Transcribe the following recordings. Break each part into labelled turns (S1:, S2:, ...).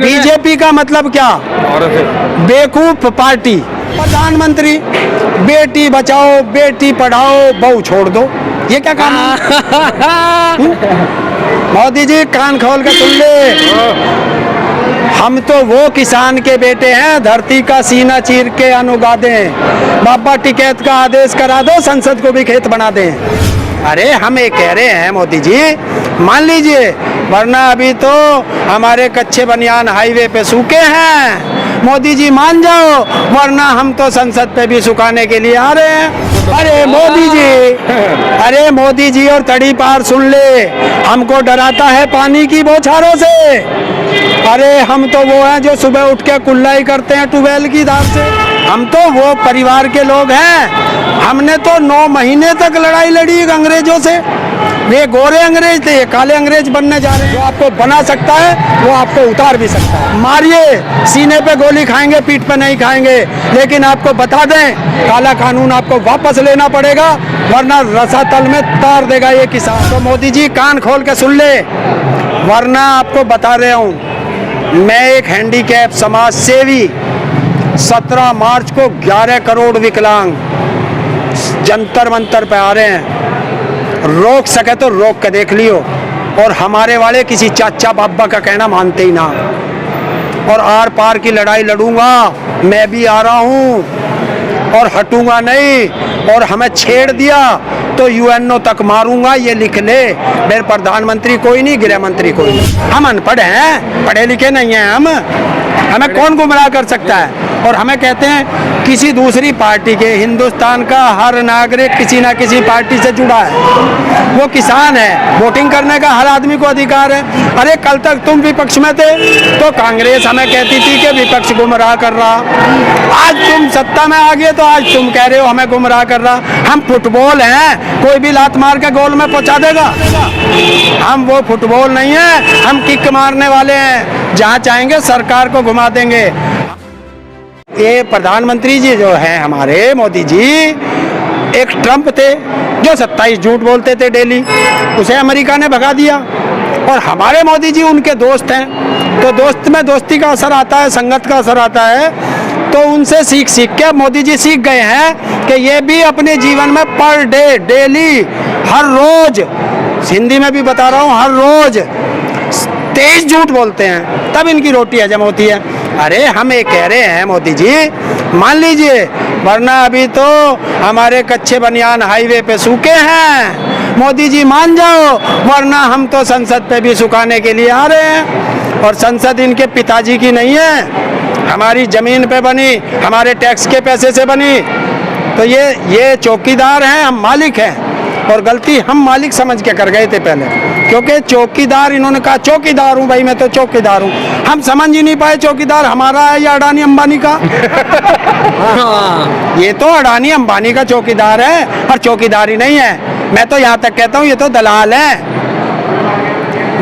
S1: BJP का मतलब क्या? बेवकूफ पार्टी। प्रधानमंत्री बेटी बचाओ बेटी पढ़ाओ बहू छोड़ दो, ये क्या काम है? मोदी जी कान खोल के सुन ले, हम तो वो किसान के बेटे हैं धरती का सीना चीर के अन्न उगा दें, बाबा टिकैत का आदेश करा दो संसद को भी खेत बना दें। अरे हम ये कह रहे हैं मोदी जी मान लीजिए, वरना अभी तो हमारे कच्चे बनियान हाईवे पे सूखे हैं। मोदी जी मान जाओ, वरना हम तो संसद पे भी सुखाने के लिए आ रहे हैं। अरे मोदी जी, अरे मोदी जी और तड़ी पार सुन ले, हमको डराता है पानी की बौछारों से। अरे हम तो वो हैं जो सुबह उठ के कुल्लाई करते हैं ट्यूबवेल की धार से। हम तो वो परिवार के लोग हैं। हमने तो 9 महीने तक लड़ाई लड़ी अंग्रेजों से। वे गोरे अंग्रेज थे, काले अंग्रेज बनने जा रहे हैं। जो आपको बना सकता है वो आपको उतार भी सकता है। मारिए, सीने पे गोली खाएंगे, पीठ पे नहीं खाएंगे, लेकिन आपको बता दें काला कानून आपको वापस लेना पड़ेगा, वरना रसातल में तार देगा ये किसान। तो मोदी जी कान खोल के सुन ले, वरना आपको बता रहा हूँ मैं एक हैंडीकैप समाज सेवी। 17 मार्च को 11 करोड़ विकलांग जंतर मंतर पे आ रहे हैं। रोक सके तो रोक के देख लियो। और हमारे वाले किसी चाचा बाबा का कहना मानते ही ना। और आर पार की लड़ाई लड़ूंगा, मैं भी आ रहा हूँ और हटूंगा नहीं। और हमें छेड़ दिया तो यूएनओ तक मारूंगा, ये लिख ले। मेरे प्रधानमंत्री कोई नहीं, गृह मंत्री कोई नहीं। हम अनपढ़ हैं, पढ़े लिखे नहीं हैं हम। हमें कौन गुमराह कर सकता है? और हमें कहते हैं किसी दूसरी पार्टी के, हिंदुस्तान का हर नागरिक किसी ना किसी पार्टी से जुड़ा है। वो किसान है, वोटिंग करने का हर आदमी को अधिकार है। अरे कल तक तुम विपक्ष में थे तो कांग्रेस हमें कहती थी कि विपक्ष गुमराह कर रहा। आज तुम सत्ता में आ गए तो आज तुम कह रहे हो हमें गुमराह कर रहा। हम फुटबॉल हैं, कोई भी लात मार के गोल में पहुंचा देगा। हम वो फुटबॉल नहीं है, हम किक मारने वाले हैं, जहां चाहेंगे सरकार को घुमा देंगे। ये प्रधानमंत्री जी जो हैं हमारे मोदी जी, एक ट्रंप थे जो 27 झूठ बोलते थे डेली, उसे अमेरिका ने भगा दिया। और हमारे मोदी जी उनके दोस्त हैं, तो दोस्त में दोस्ती का असर आता है, संगत का असर आता है। तो उनसे सीख सीख के मोदी जी सीख गए हैं कि ये भी अपने जीवन में पर डे, डेली, हर रोज, हिंदी में भी बता रहा हूँ, हर रोज 23 झूठ बोलते हैं, तब इनकी रोटी हजम होती है। अरे हम ये कह रहे हैं मोदी जी मान लीजिए, वरना अभी तो हमारे कच्चे बनियान हाईवे पे सूखे हैं। मोदी जी मान जाओ, वरना हम तो संसद पे भी सुखाने के लिए आ रहे हैं। और संसद इनके पिताजी की नहीं है, हमारी जमीन पे बनी, हमारे टैक्स के पैसे से बनी। तो ये चौकीदार हैं, हम मालिक हैं। और गलती हम मालिक समझ के कर गए थे पहले, क्योंकि चौकीदार, इन्होंने कहा चौकीदार हूँ भाई, मैं तो चौकीदार हूँ। हम समझ ही नहीं पाए चौकीदार हमारा है या अडानी अंबानी का। ये तो अडानी अंबानी का चौकीदार है और चौकीदारी नहीं है। मैं तो यहाँ तक कहता हूँ ये तो दलाल है,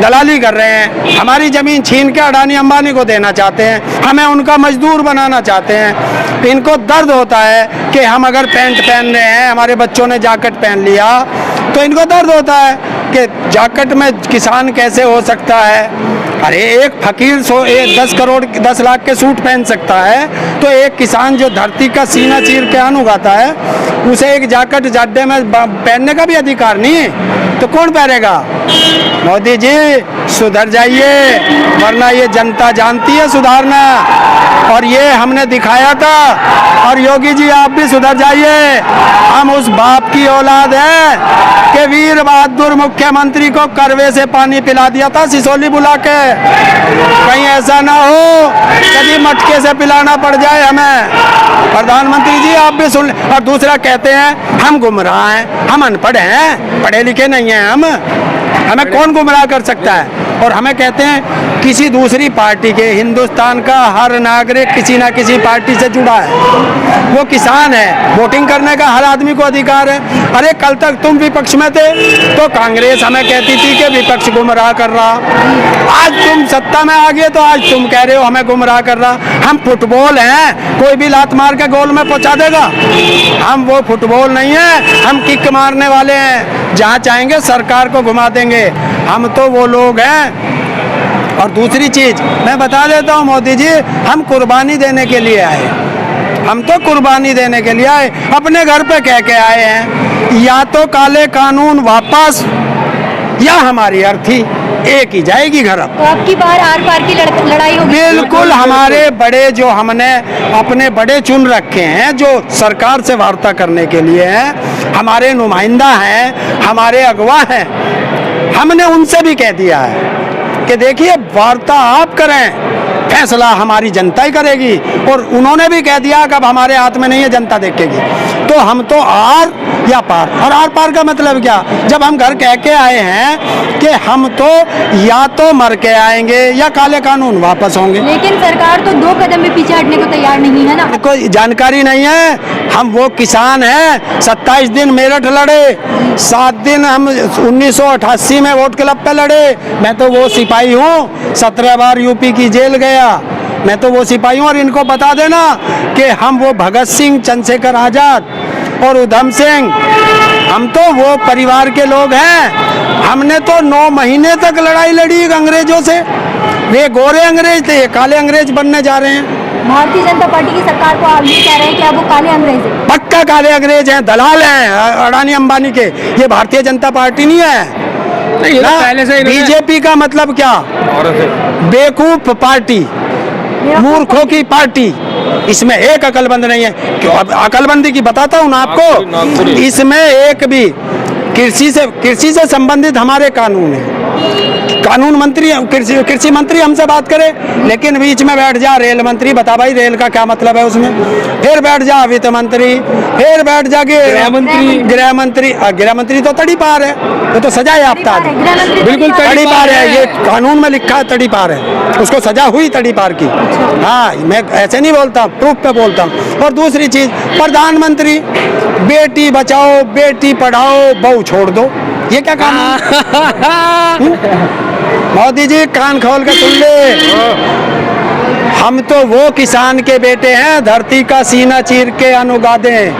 S1: दलाली कर रहे हैं। हमारी जमीन छीन के अडानी अंबानी को देना चाहते हैं, हमें उनका मजदूर बनाना चाहते हैं। इनको दर्द होता है कि हम अगर पैंट पहन रहे हैं, हमारे बच्चों ने जैकेट पहन लिया, तो इनको दर्द होता है कि जैकेट में किसान कैसे हो सकता है। अरे एक फकीर 10 लाख के सूट पहन सकता है, तो एक किसान जो धरती का सीना चीर के अन्न उगाता है, उसे एक जैकेट जाड्डे में पहनने का भी अधिकार नहीं है। तो कौन पहनेगा? मोदी जी सुधर जाइए, वरना ये जनता जानती है सुधारना, और ये हमने दिखाया था। और योगी जी आप भी सुधर जाइए। हम उस बाप की औलाद हैं कि वीर बहादुर मुख्यमंत्री को करवे से पानी पिला दिया था सिसोली बुला के। कहीं ऐसा ना हो कभी मटके से पिलाना पड़ जाए हमें। प्रधानमंत्री जी आप भी सुन। और दूसरा कहते हैं हम गुमराह हैं, हम अनपढ़ हैं, पढ़े लिखे नहीं हैं हम। हमें कौन गुमराह कर सकता है? और हमें कहते हैं किसी दूसरी पार्टी के, हिंदुस्तान का हर नागरिक किसी ना किसी पार्टी से जुड़ा है। वो किसान है, वोटिंग करने का हर आदमी को अधिकार है। अरे कल तक तुम विपक्ष में थे तो कांग्रेस हमें कहती थी कि विपक्ष गुमराह कर रहा। आज तुम सत्ता में आ गए तो आज तुम कह रहे हो हमें गुमराह कर रहा। हम फुटबॉल हैं, कोई भी लात मार के गोल में पहुंचा देगा। हम वो फुटबॉल नहीं है, हम किक मारने वाले हैं, जहां चाहेंगे सरकार को घुमा देंगे। हम तो वो लोग हैं और दूसरी चीज मैं बता देता हूँ मोदी जी, हम कुर्बानी देने के लिए आए, हम तो कुर्बानी देने के लिए आए, अपने घर पे कह के आए हैं या तो काले कानून वापस या हमारी अर्थी एक ही जाएगी घर। अब
S2: तो आपकी बार आर पार की लड़ाई होगी?
S1: बिल्कुल, हमारे बड़े जो हमने अपने बड़े चुन रखे हैं जो सरकार से वार्ता करने के लिए हैं, हमारे नुमाइंदा हैं, हमारे अगवा हैं, हमने उनसे भी कह दिया है कि देखिए वार्ता आप करें, फैसला हमारी जनता ही करेगी। और उन्होंने भी कह दिया कि अब हमारे हाथ में नहीं है, जनता देखेगी। तो हम तो आर या पार, और आर पार का मतलब क्या, जब हम घर कह के आए हैं कि हम तो या तो मर के आएंगे या काले कानून वापस होंगे।
S2: लेकिन सरकार तो 2 कदम भी पीछे हटने को तैयार नहीं है ना।
S1: कोई जानकारी नहीं है, हम वो किसान हैं, 27 दिन मेरठ लड़े, 7 दिन हम 1988 में वोट क्लब पे लड़े, मैं तो वो सिपाही हूँ, 17 बार यूपी की जेल गया, मैं तो वो सिपाही हूँ। और इनको बता देना कि हम वो भगत सिंह, चंद्रशेखर आजाद और उधम सिंह, हम तो वो परिवार के लोग हैं। हमने तो 9 महीने तक लड़ाई लड़ी अंग्रेजों से, वे गोरे अंग्रेज थे, काले अंग्रेज बनने जा रहे हैं।
S2: भारतीय जनता पार्टी की सरकार को आप ये कह रहे हैं कि अब वो काले अंग्रेज हैं?
S1: पक्का काले अंग्रेज हैं, दलाल हैं अडानी अंबानी के। ये भारतीय जनता पार्टी नहीं है, पहले से बीजेपी का मतलब क्या, बेवकूफ पार्टी, मूर्खों की पार्टी। इसमें एक अकलमंद नहीं है। क्यों, अब अकलमंदी की बताता हूँ ना आपको, इसमें एक भी कृषि से संबंधित हमारे कानून है, कानून मंत्री, कृषि मंत्री हमसे बात करे, लेकिन बीच में बैठ जा रेल मंत्री, बता भाई रेल का क्या मतलब है उसमें, फिर बैठ जा वित्त मंत्री, फिर बैठ जा गृह मंत्री तो तड़ी पार है, वो तो सजा याफ्ता है, बिल्कुल तड़ी पार है, ये कानून में लिखा है तड़ी पार है, उसको सजा हुई तड़ी पार की। हाँ, मैं ऐसे नहीं बोलता, प्रूफ पे बोलता हूँ। और दूसरी चीज, प्रधानमंत्री बेटी बचाओ बेटी पढ़ाओ बहू छोड़ दो, ये क्या काम है? मोदी जी कान खोल के सुन ले, हम तो वो किसान के बेटे हैं, धरती का सीना चीर के अन्न उगा दें,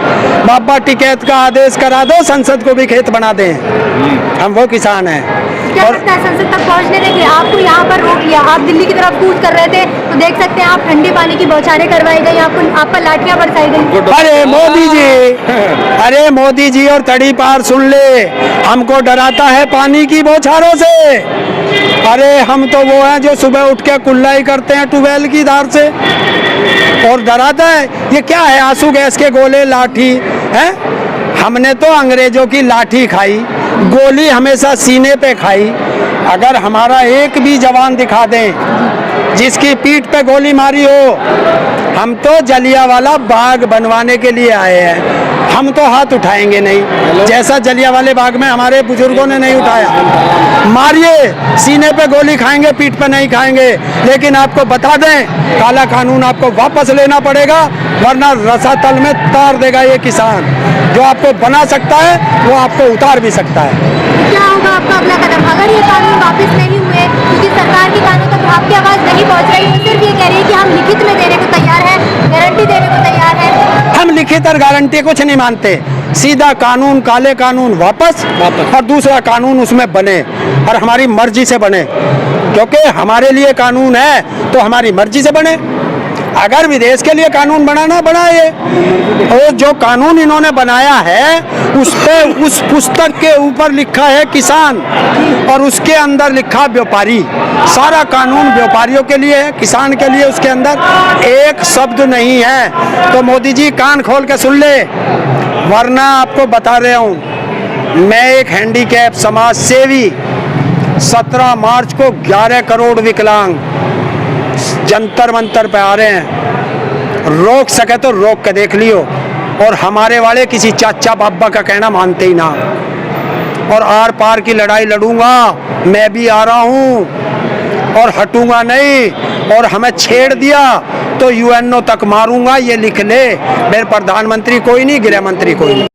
S1: बाबा टिकैत का आदेश करा दो, संसद को भी खेत बना दें, हम वो किसान हैं।
S2: क्या लगता है संसद तक पहुंचने देंगे? आपको यहाँ पर रोक लिया, आप दिल्ली की तरफ कूच कर रहे थे, तो देख सकते हैं आप ठंडे पानी की बौछारें करवाई गई, आप पर लाठियां बरसाई गई।
S1: अरे मोदी जी और तड़ी पार सुन ले, हमको डराता है पानी की बौछारों से। अरे हम तो वो हैं जो सुबह उठ के कुल्लाई करते हैं ट्यूबवेल की धार से, और डराता है ये क्या है, आंसू गैस के गोले, लाठी है। हमने तो अंग्रेजों की लाठी खाई, गोली हमेशा सीने पे खाई। अगर हमारा एक भी जवान दिखा दें जिसकी पीठ पे गोली मारी हो, हम तो जलियांवाला बाग बनवाने के लिए आए हैं, हम तो हाथ उठाएंगे नहीं, जैसा जलियांवाले बाग में हमारे बुजुर्गों ने नहीं उठाया। मारिए, सीने पे गोली खाएंगे, पीठ पे नहीं खाएंगे। लेकिन आपको बता दें, काला कानून आपको वापस लेना पड़ेगा, वरना रसातल में तार देगा ये किसान। जो आपको बना सकता है वो आपको उतार भी सकता है।
S2: क्या होगा आपका अगला कदम अगर ये कानून वापस नहीं हुए? क्योंकि सरकार के कानों तक आपकी आवाज नहीं पहुंच रही, वो सिर्फ ये कह रही है कि हम लिखित में देने को तैयार है, गारंटी देने को तैयार है।
S1: हम लिखित और गारंटी कुछ नहीं मानते, सीधा कानून, काले कानून वापस और दूसरा कानून उसमें बने, और हमारी मर्जी से बने, क्योंकि हमारे लिए कानून है तो हमारी मर्जी से बने। अगर विदेश के लिए कानून बनाना बनाए, और जो कानून इन्होंने बनाया है उस पे, उस पुस्तक के ऊपर लिखा है किसान और उसके अंदर लिखा व्यापारी। सारा कानून व्यापारियों के लिए है, किसान के लिए उसके अंदर एक शब्द नहीं है। तो मोदी जी कान खोल के सुन ले, वरना आपको बता रहा हूँ, मैं एक हैंडीकैप समाज सेवी, 17 मार्च को 11 करोड़ विकलांग जंतर मंतर पे आ रहे हैं, रोक सके तो रोक के देख लियो। और हमारे वाले किसी चाचा बाबा का कहना मानते ही ना, और आर पार की लड़ाई लड़ूंगा, मैं भी आ रहा हूँ और हटूंगा नहीं। और हमें छेड़ दिया तो यूएनओ तक मारूंगा, ये लिख ले। मेरे प्रधानमंत्री कोई नहीं, गृह मंत्री कोई नहीं।